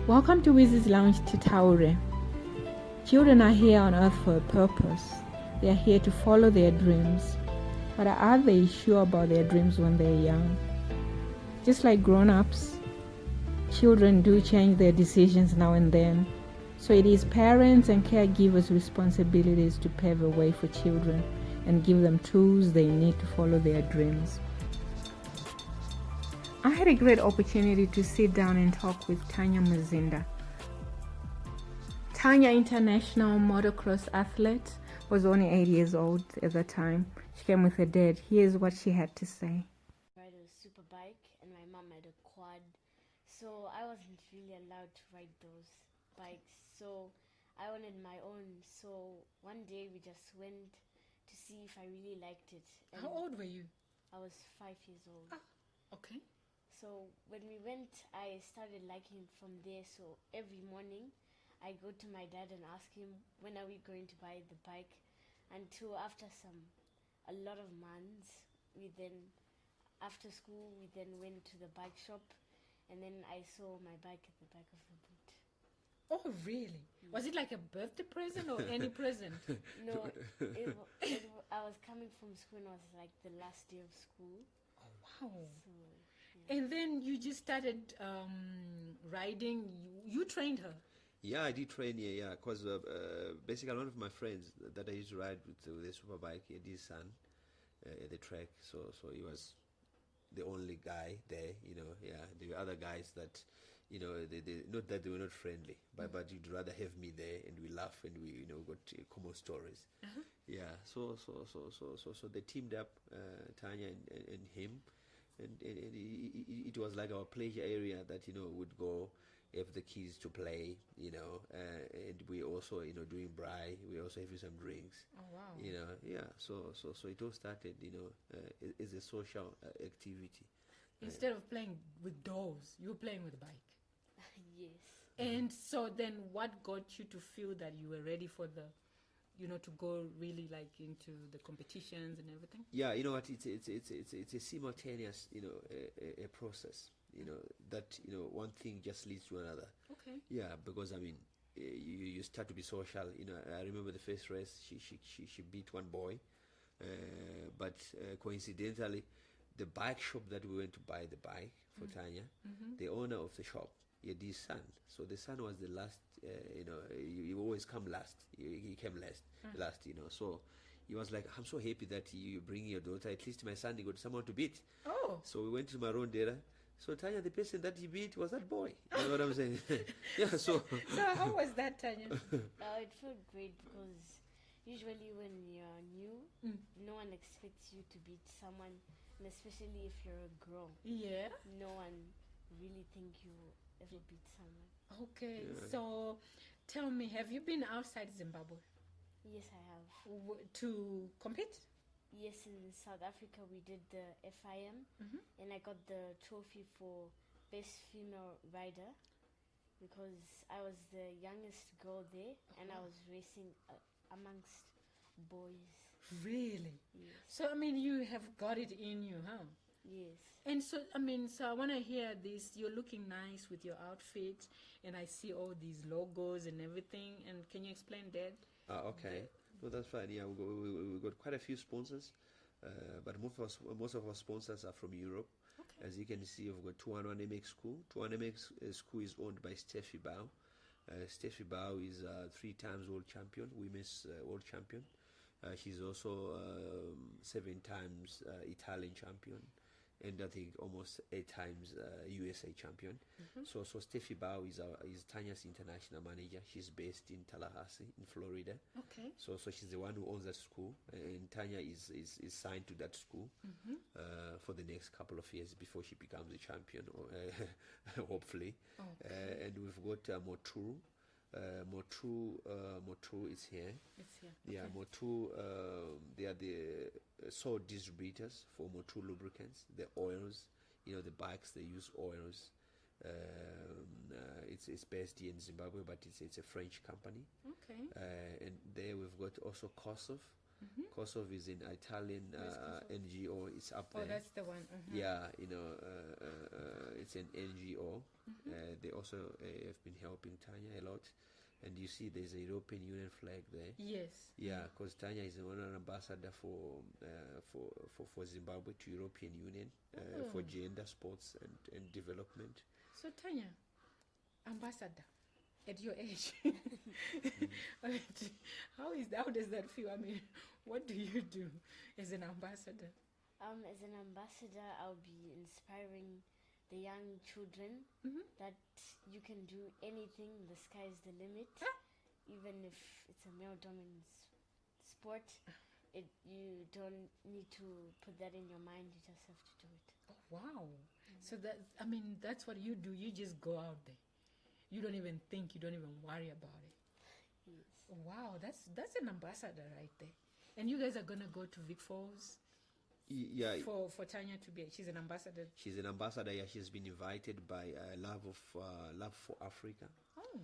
Welcome to Wizzy's Lounge TITAURE. Children are here on earth for a purpose. They are here to follow their dreams. But are they sure about their dreams when they're young? Just like grown-ups, children do change their decisions now and then. So it is parents and caregivers' responsibilities to pave a way for children and give them tools they need to follow their dreams. I had a great opportunity to sit down and talk with Tanya Muzinda. Tanya, international motocross athlete, was only 8 years old at the time. She came with her dad. Here's what she had to say. I ride a super bike and my mom had a quad, so I wasn't really allowed to ride those bikes, so I wanted my own. So one day we just went to see if I really liked it. How old were you? I was 5 years old. Okay. So when we went, I started liking it from there. So every morning I go to my dad and ask him, when are we going to buy the bike? Until after a lot of months, after school, we then went to the bike shop, and then I saw my bike at the back of the boot. Oh, really? Was it like a birthday present or any present? No, I was coming from school and it was like the last day of school. Oh, wow. So, And then you just started riding. You trained her. Yeah, I did train here, yeah, because basically one of my friends that I used to ride with the super bike, his son, at the track, so he was the only guy there, yeah. There were other guys that, they not that they were not friendly, but you'd rather have me there, and we laugh, and we, got common stories. Yeah, so they teamed up, Tanya and him, and it was like our pleasure area that, would go, have the kids to play, and we also, doing braai, we also have some drinks. Oh, wow. Yeah, so it all started, as a social activity. Instead of playing with dolls, you were playing with a bike. yes. And so then what got you to feel that you were ready for the, to go really like into the competitions and everything? Yeah, you know what, it's a simultaneous, a process. That one thing just leads to another. Okay. Yeah, because I mean, you start to be social. I remember the first race, she beat one boy, but coincidentally, the bike shop that we went to buy the bike for Tanya, the owner of the shop, he had his son. So the son was the last. You always come last. He came last. So he was like, I'm so happy that you bring your daughter. At least my son, he got someone to beat. Oh. So we went to Marondera. So Tanya, the person that he beat was that boy. You know what I'm saying? Yeah. So how was that, Tanya? It felt great because usually when you're new, no one expects you to beat someone, and especially if you're a girl. Yeah. No one really think you ever beat someone. Okay. Yeah. So tell me, have you been outside Zimbabwe Yes, I have. to compete? Yes, in South Africa we did the FIM, and I got the trophy for best female rider because I was the youngest girl there, and I was racing amongst boys. Really? Yes. So I mean, you have got it in you, huh? Yes. And so I mean, so I want to hear this. You're looking nice with your outfit, and I see all these logos and everything. And can you explain that? okay. No, that's fine. Yeah, we got quite a few sponsors, but most of our sponsors are from Europe. Okay. As you can see, we've got 211 MX School. 211 MX School is owned by Steffi Bao. Steffi Bao is 3 times world champion, women's world champion. She's also 7 times Italian champion, and I think almost 8 times USA champion. So Steffi Bao is Tanya's international manager. She's based in Tallahassee, in Florida. Okay. So she's the one who owns that school, and Tanya is signed to that school for the next couple of years before she becomes a champion, or, hopefully. Okay. And we've got Motu. Motu is here. It's here. Yeah, Okay. Motu, they are the sole distributors for Motu lubricants, the oils, the bikes, they use oils. It's based here in Zimbabwe, but it's a French company. Okay. And there we've got also Kosov. Kosovo is an Italian NGO. It's up there. Oh, that's the one. Yeah, it's an NGO. They also have been helping Tanya a lot. And you see there's a European Union flag there. Yes. Yeah, because Tanya is an honorary ambassador for Zimbabwe to European Union for gender, sports, and development. So Tanya, ambassador at your age, how does that feel? I mean, what do you do as an ambassador? As an ambassador, I'll be inspiring the young children that you can do anything. The sky is the limit. Even if it's a male-dominant sport, you don't need to put that in your mind. You just have to do it. Oh, wow. So that's what you do. You just go out there. You don't even think. You don't even worry about it. Yes. Wow, that's an ambassador right there. And you guys are gonna go to Vic Falls. Yeah. For Tanya to be, she's an ambassador. She's an ambassador. Yeah, she's been invited by Love for Africa. Oh.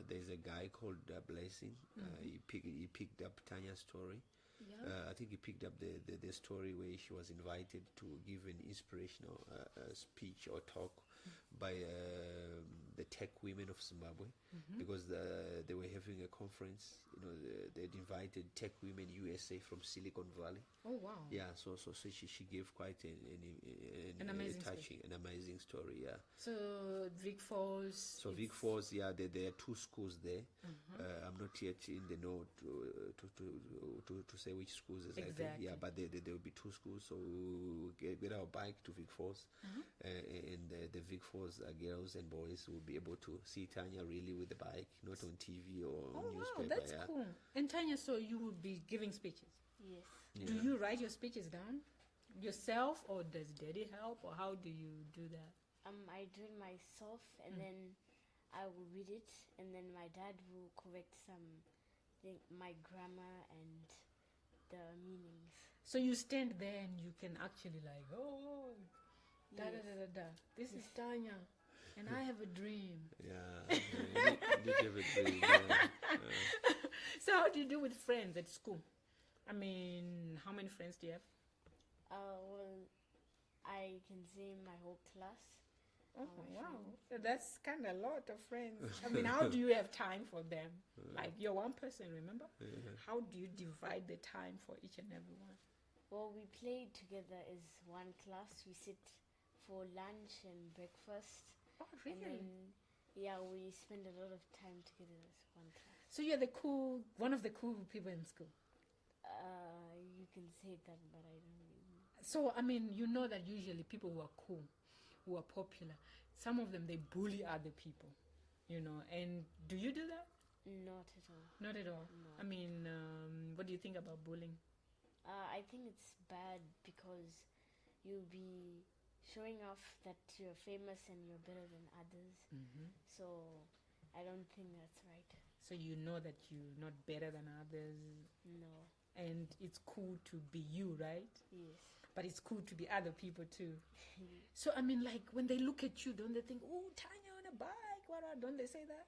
There's a guy called Blessing. He picked up Tanya's story. Yeah. I think he picked up the story where she was invited to give an inspirational speech or talk by the tech women of Zimbabwe, because they were having a conference. They'd invited tech women USA from Silicon Valley. Oh wow! Yeah, so she gave quite an amazing touching, an amazing story. Yeah. So Vic Falls. So Vic Falls, yeah, there are 2 schools there. I'm not yet in the know to say which schools exactly. Yeah, but there will be 2 schools. So we'll get our bike to Vic Falls, and the Vic Falls girls and boys will be able to see Tanya really with the bike, not on TV or on newspaper. Wow, that's cool. And Tanya, so you will be giving speeches. Yes. Yeah. Do you write your speeches down yourself, or does Daddy help, or how do you do that? I do it myself, and then I will read it, and then my dad will correct my grammar and the meanings. So you stand there and you can actually da da da da da. This is Tanya, and I have a dream. Yeah, you have a dream. Yeah. So how do you do with friends at school? I mean, how many friends do you have? Well, I can say my whole class. Oh, wow. So that's kind of a lot of friends. I mean, how do you have time for them? Like, you're one person, remember? How do you divide the time for each and every one? Well, we play together as one class. We sit for lunch and breakfast. Oh, really? And then, we spend a lot of time together as one class. So you're one of the cool people in school? You can say that, but I don't really. So, I mean, you know that usually people who are cool, who are popular, some of them, they bully other people, and do you do that? Not at all. Not at all? No. I mean, what do you think about bullying? I think it's bad because you'll be showing off that you're famous and you're better than others. So I don't think that's right. So you know that you're not better than others. No. And it's cool to be you, right? Yes. But it's cool to be other people too. So I mean, like, when they look at you, don't they think, oh, Tanya on a bike? What? Don't they say that?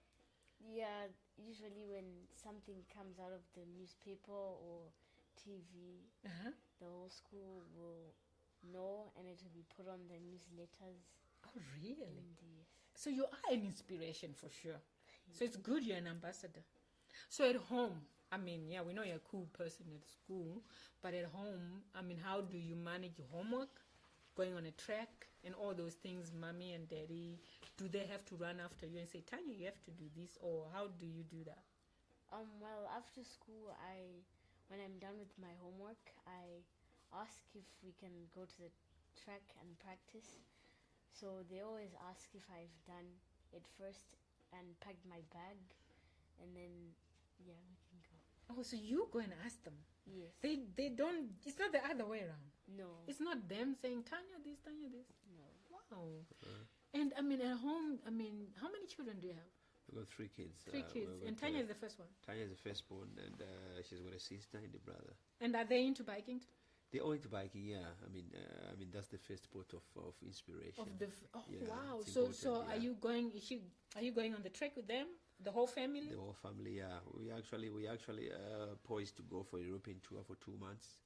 Yeah, usually when something comes out of the newspaper or TV, the whole school will know, and it will be put on the newsletters. Oh, really? And yes. So you are an inspiration for sure. So it's good you're an ambassador. So at home, I mean, yeah, we know you're a cool person at school, but at home, I mean, how do you manage your homework, going on a track, and all those things? Mommy and Daddy, do they have to run after you and say, Tanya, you have to do this, or how do you do that? Well, after school, when I'm done with my homework, I ask if we can go to the track and practice. So they always ask if I've done it first and packed my bag, and then we can go. Oh, so you go and ask them. Yes. They don't. It's not the other way around. No. It's not them saying Tanya this, Tanya this. No. Wow. And I mean, at home, I mean, how many children do you have? We've got 3 kids. 3 kids. And Tanya is the first one. Tanya is the firstborn, and she's got a sister and a brother. And are they into biking too? They're all into biking, yeah. I mean, that's the first sport of inspiration. Of the Yeah, wow! it's So important, are you going? Are you going on the track with them? The whole family? The whole family, yeah. We actually poised to go for a European tour for 2 months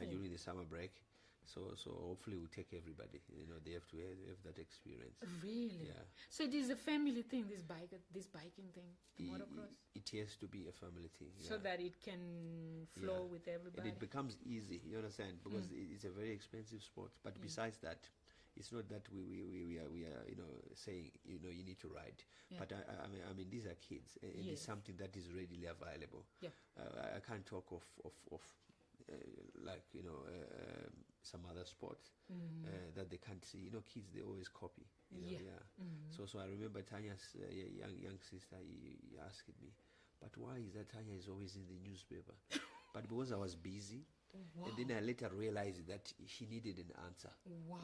during the summer break. So hopefully we'll take everybody. You know, they have to have that experience. Really? Yeah. So it is a family thing, this biking thing, motocross? It has to be a family thing. Yeah. So that it can flow with everybody. And it becomes easy, you understand, because it's a very expensive sport. But besides that, it's not that we are saying you need to ride. Yeah. But I mean these are kids, and it's something that is readily available. Yeah. I can't talk of some other sports that they can't see. Kids, they always copy. So I remember Tanya's young sister. He asked me, but why is that Tanya is always in the newspaper? But because I was busy. Wow. And then I later realized that she needed an answer. Wow.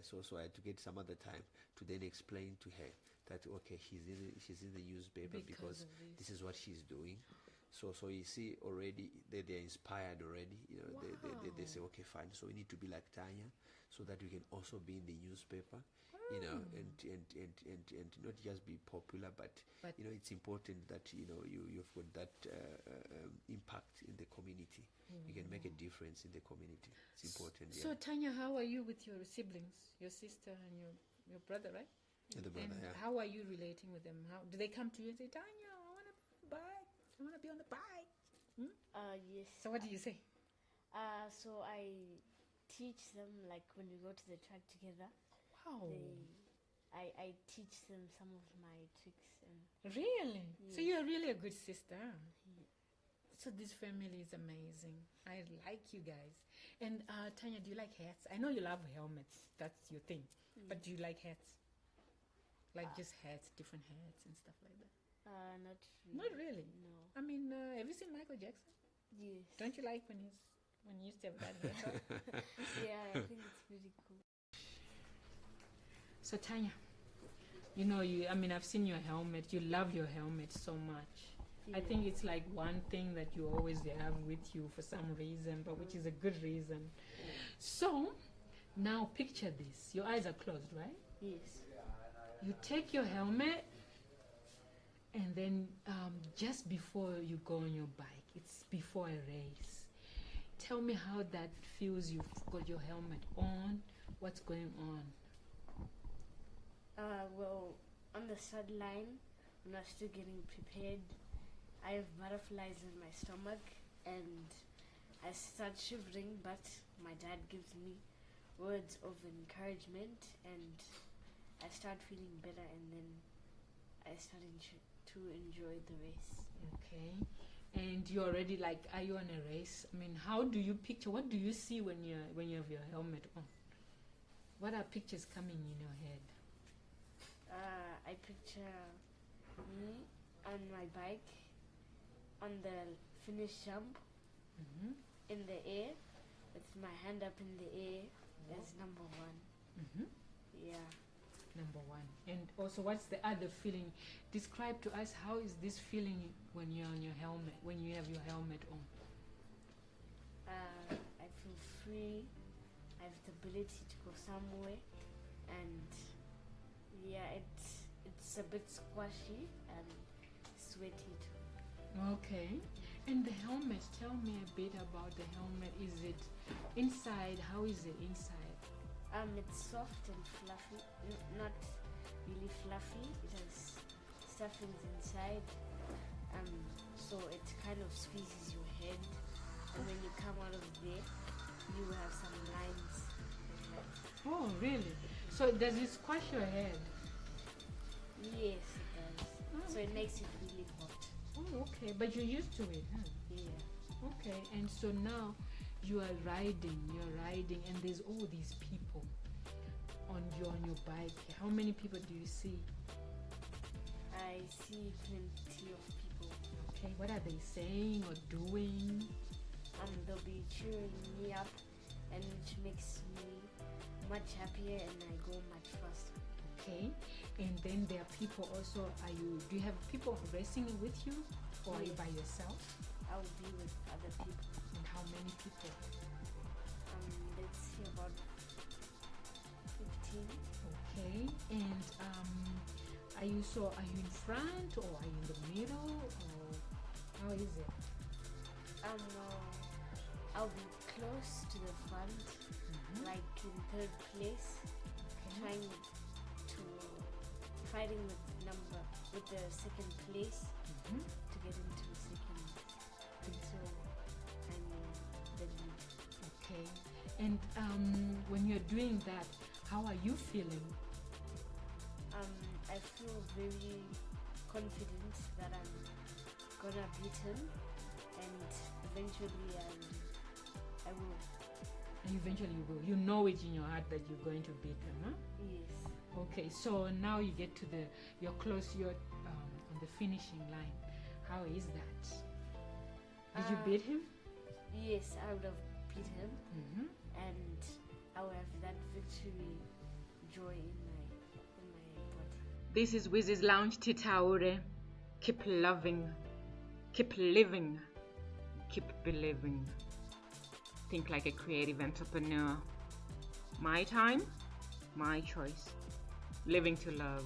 So I had to get some other time to then explain to her that okay, she's in the newspaper because this is what she's doing. So you see already they're inspired already. They say okay, fine. So we need to be like Tanya, so that we can also be in the newspaper. And not just be popular, but it's important that you've got that impact in the community. You can make a difference in the community. It's important. So Tanya, how are you with your siblings, your sister and your brother, right? And the brother, and how are you relating with them? How do they come to you and say, Tanya, I want to bike. I want to be on the bike. Yes. So what do you say? So I teach them, like when we go to the track together. Wow. I teach them some of my tricks. Really? Yes. So you're really a good sister. So this family is amazing. I like you guys. And Tanya, do you like hats? I know you love helmets. That's your thing. But do you like hats? Like just hats, different hats and stuff like that? Not really. Not really? No. I mean, have you seen Michael Jackson? Yes. Don't you like when he used to have that hair? Yeah, I think it's pretty cool. So Tanya, I've seen your helmet. You love your helmet so much. I think it's like one thing that you always have with you for some reason, but which is a good reason. So now picture this. Your eyes are closed, right? Yes. You take your helmet, and then just before you go on your bike, it's before a race. Tell me how that feels. You've got your helmet on. What's going on? Well, on the start line, when I was still getting prepared, I have butterflies in my stomach and I start shivering, but my dad gives me words of encouragement and I start feeling better, and then I start to enjoy the race. Okay. And you're already are you on a race? I mean, how do you picture, what do you see when you have your helmet on? What are pictures coming in your head? I picture me on my bike on the finish jump in the air with my hand up in the air as number one. Yeah. Number one. And also, what's the other feeling? Describe to us, how is this feeling when you're on your helmet, when you have your helmet on? I feel free. I have the ability to go somewhere, and it's a bit squashy and sweaty too. Okay. And the helmet, tell me a bit about the helmet. Is it inside? How is it inside? It's soft and fluffy, not really fluffy. It has stuffings inside, so it kind of squeezes your head, and when you come out of there, you have some lines. Oh, really? So does it squash your head? Yes, it does. So it makes it really hot. Oh, okay. But you're used to it, huh? Yeah. Okay. And so now you're riding, and there's all these people on your bike. How many people do you see? I see plenty of people. Okay. What are they saying or doing? They'll be cheering me up, and which makes me much happier, and I go much faster. Okay. And then there are people also. Do you have people racing with you, or are you by yourself? I will be with other people. And how many people? Let's see, about 15. Okay. And are Are you in front or are you in the middle or how is it? I'll be close to the front, like in third place, fighting with the second place to get into the second. So I'm in the lead. Okay. And when you're doing that, how are you feeling? I feel very confident that I'm gonna beat him, and eventually I will. And eventually you will. You know it in your heart that you're going to beat him, huh? Yes. Okay, so now you get to you're close, you're on the finishing line. How is that? Did you beat him? Yes, I would have beat him, and I would have that victory joy in my body. This is Wizzy's Lounge TITAURE. Keep loving, keep living, keep believing. Think like a creative entrepreneur. My time, my choice. Living to love.